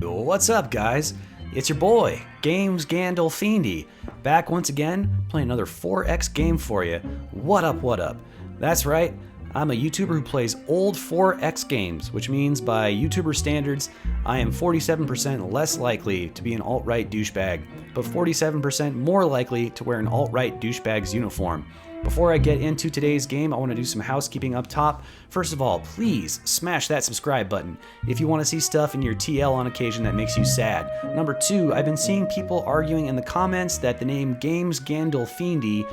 What's up, guys? It's your boy, Games Gandolfini, back once again, playing another 4X game for you. What up, what up? That's right, I'm a YouTuber who plays old 4X games, which means by YouTuber standards, I am 47% less likely to be an alt-right douchebag, but 47% more likely to wear an alt-right douchebag's uniform. Before I get into today's game, I want to do some housekeeping up top. First of all, please smash that subscribe button if you want to see stuff in your TL on occasion that makes you sad. Number 2, I've been seeing people arguing in the comments that the name Games Gandolfini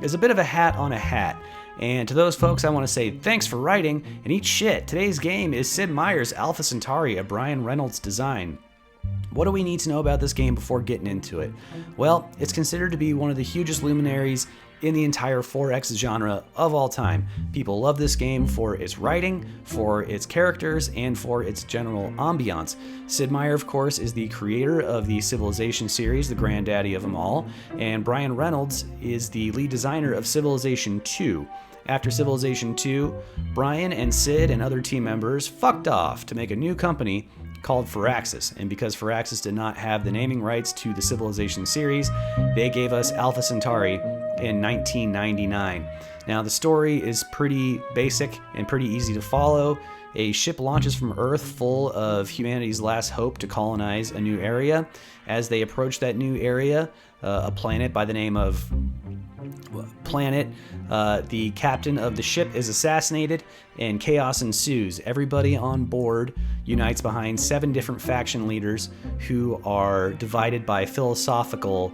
is a bit of a hat on a hat. And to those folks, I want to say thanks for writing and eat shit. Today's game is Sid Meier's Alpha Centauri, a Brian Reynolds design. What do we need to know about this game before getting into it? Well, it's considered to be one of the hugest luminaries in the entire 4X genre of all time. People love this game for its writing, for its characters, and for its general ambiance. Sid Meier, of course, is the creator of the Civilization series, the granddaddy of them all, and Brian Reynolds is the lead designer of Civilization 2. After Civilization 2, Brian and Sid and other team members fucked off to make a new company called Firaxis, and because Firaxis did not have the naming rights to the Civilization series, they gave us Alpha Centauri in 1999. Now, the story is pretty basic and pretty easy to follow. A ship launches from Earth full of humanity's last hope to colonize a new area. As they approach that new area, a planet by the name of Planet, the captain of the ship is assassinated and chaos ensues. Everybody on board unites behind 7 different faction leaders who are divided by philosophical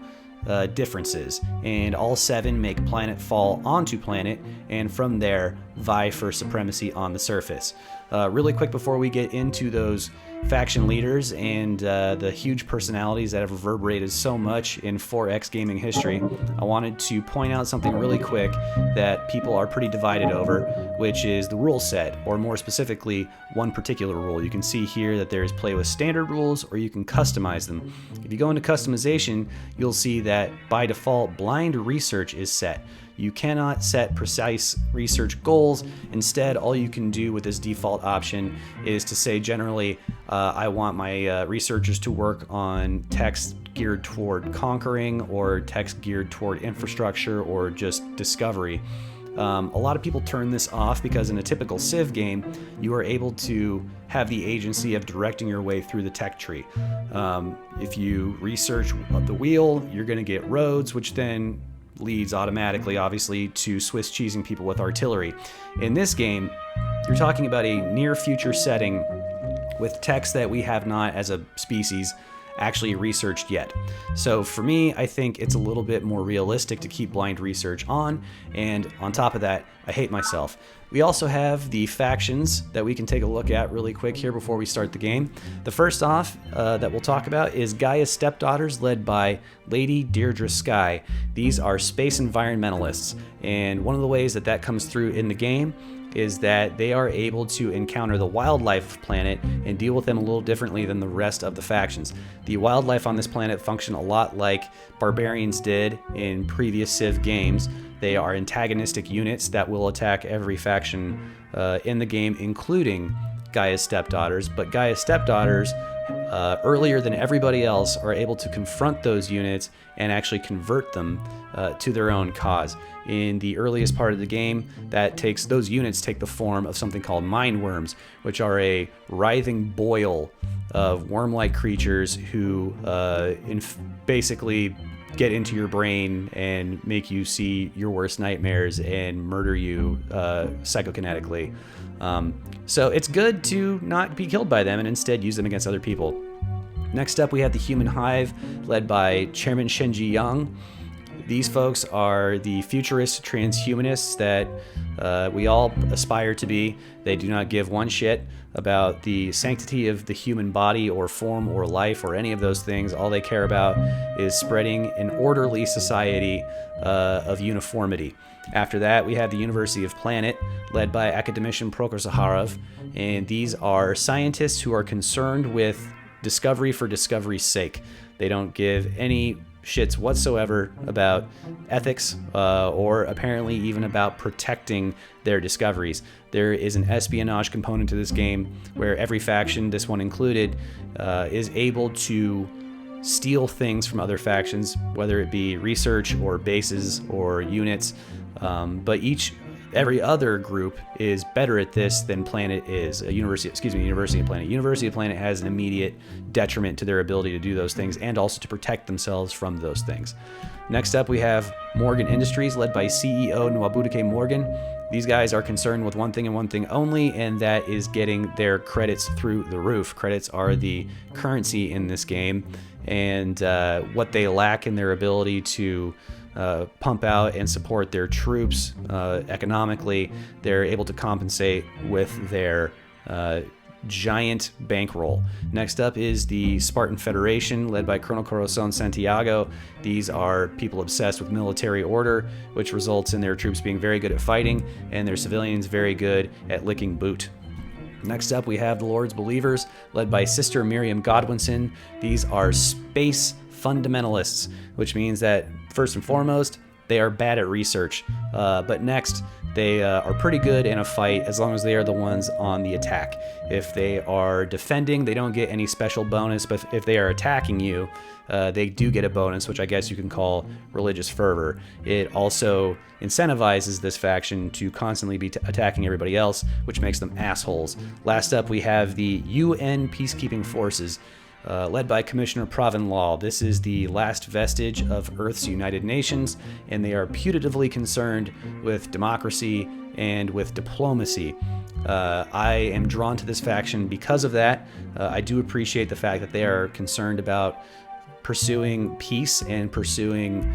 differences, and all 7 make planet fall onto planet, and from there vie for supremacy on the surface. Really quick before we get into those faction leaders and the huge personalities that have reverberated so much in 4X gaming history, I wanted to point out something really quick that people are pretty divided over, which is the rule set, or more specifically, one particular rule. You can see here that there's play with standard rules, or you can customize them. If you go into customization, you'll see that by default, blind research is set. You cannot set precise research goals. Instead, all you can do with this default option is to say generally, I want my researchers to work on text geared toward conquering, or text geared toward infrastructure, or just discovery. A lot of people turn this off because in a typical Civ game, you are able to have the agency of directing your way through the tech tree. If you research the wheel, you're going to get roads, which then leads automatically, obviously, to Swiss cheesing people with artillery. In this game, you're talking about a near future setting with text that we have not, as a species, actually researched yet. So for me, I think it's a little bit more realistic to keep blind research on, and on top of that, I hate myself. We also have the factions that we can take a look at really quick here before we start the game. The first off that we'll talk about is Gaia Stepdaughters, led by Lady Deirdre Skye. These are space environmentalists, and one of the ways that comes through in the game is that they are able to encounter the wildlife planet and deal with them a little differently than the rest of the factions. The wildlife on this planet function a lot like barbarians did in previous Civ games. They are antagonistic units that will attack every faction in the game, including Gaia Stepdaughters. But Gaia Stepdaughters, earlier than everybody else, are able to confront those units and actually convert them to their own cause. In the earliest part of the game, those units take the form of something called mind worms, which are a writhing boil of worm-like creatures who basically get into your brain and make you see your worst nightmares and murder you psychokinetically. So it's good to not be killed by them and instead use them against other people. Next up, we have the Human Hive, led by Chairman Shenji Young. These folks are the futurist transhumanists that we all aspire to be. They do not give one shit about the sanctity of the human body or form or life or any of those things. All they care about is spreading an orderly society of uniformity. After that, we have the University of Planet, led by academician Prokhor Zakharov, and these are scientists who are concerned with discovery for discovery's sake. They don't give any shits whatsoever about ethics or apparently even about protecting their discoveries. There is an espionage component to this game where every faction, this one included, is able to steal things from other factions, whether it be research or bases or units, but every other group is better at this than Planet is. University of Planet. University of Planet has an immediate detriment to their ability to do those things and also to protect themselves from those things. Next up, we have Morgan Industries, led by CEO Nwabudike Morgan. These guys are concerned with one thing and one thing only, and that is getting their credits through the roof. Credits are the currency in this game, and what they lack in their ability to pump out and support their troops economically, they're able to compensate with their giant bankroll. Next up is the Spartan Federation, led by Colonel Corazon Santiago. These are people obsessed with military order, which results in their troops being very good at fighting and their civilians very good at licking boot. Next up, we have the Lord's Believers, led by Sister Miriam Godwinson. These are space fundamentalists, which means that first and foremost, they are bad at research, but next, they are pretty good in a fight as long as they are the ones on the attack. If they are defending, they don't get any special bonus, but if they are attacking you, they do get a bonus, which I guess you can call religious fervor. It also incentivizes this faction to constantly be attacking everybody else, which makes them assholes. Last up, we have the UN Peacekeeping Forces, led by Commissioner Provenlaw. This is the last vestige of Earth's United Nations, and they are putatively concerned with democracy and with diplomacy. I am drawn to this faction because of that. I do appreciate the fact that they are concerned about pursuing peace and pursuing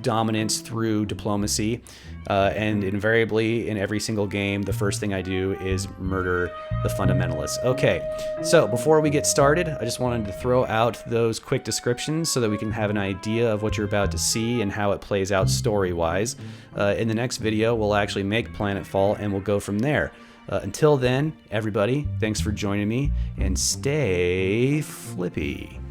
dominance through diplomacy. And invariably, in every single game, the first thing I do is murder the fundamentalists. Okay, so before we get started, I just wanted to throw out those quick descriptions so that we can have an idea of what you're about to see and how it plays out story-wise. In the next video, we'll actually make Planetfall, and we'll go from there. Until then, everybody, thanks for joining me, and stay flippy.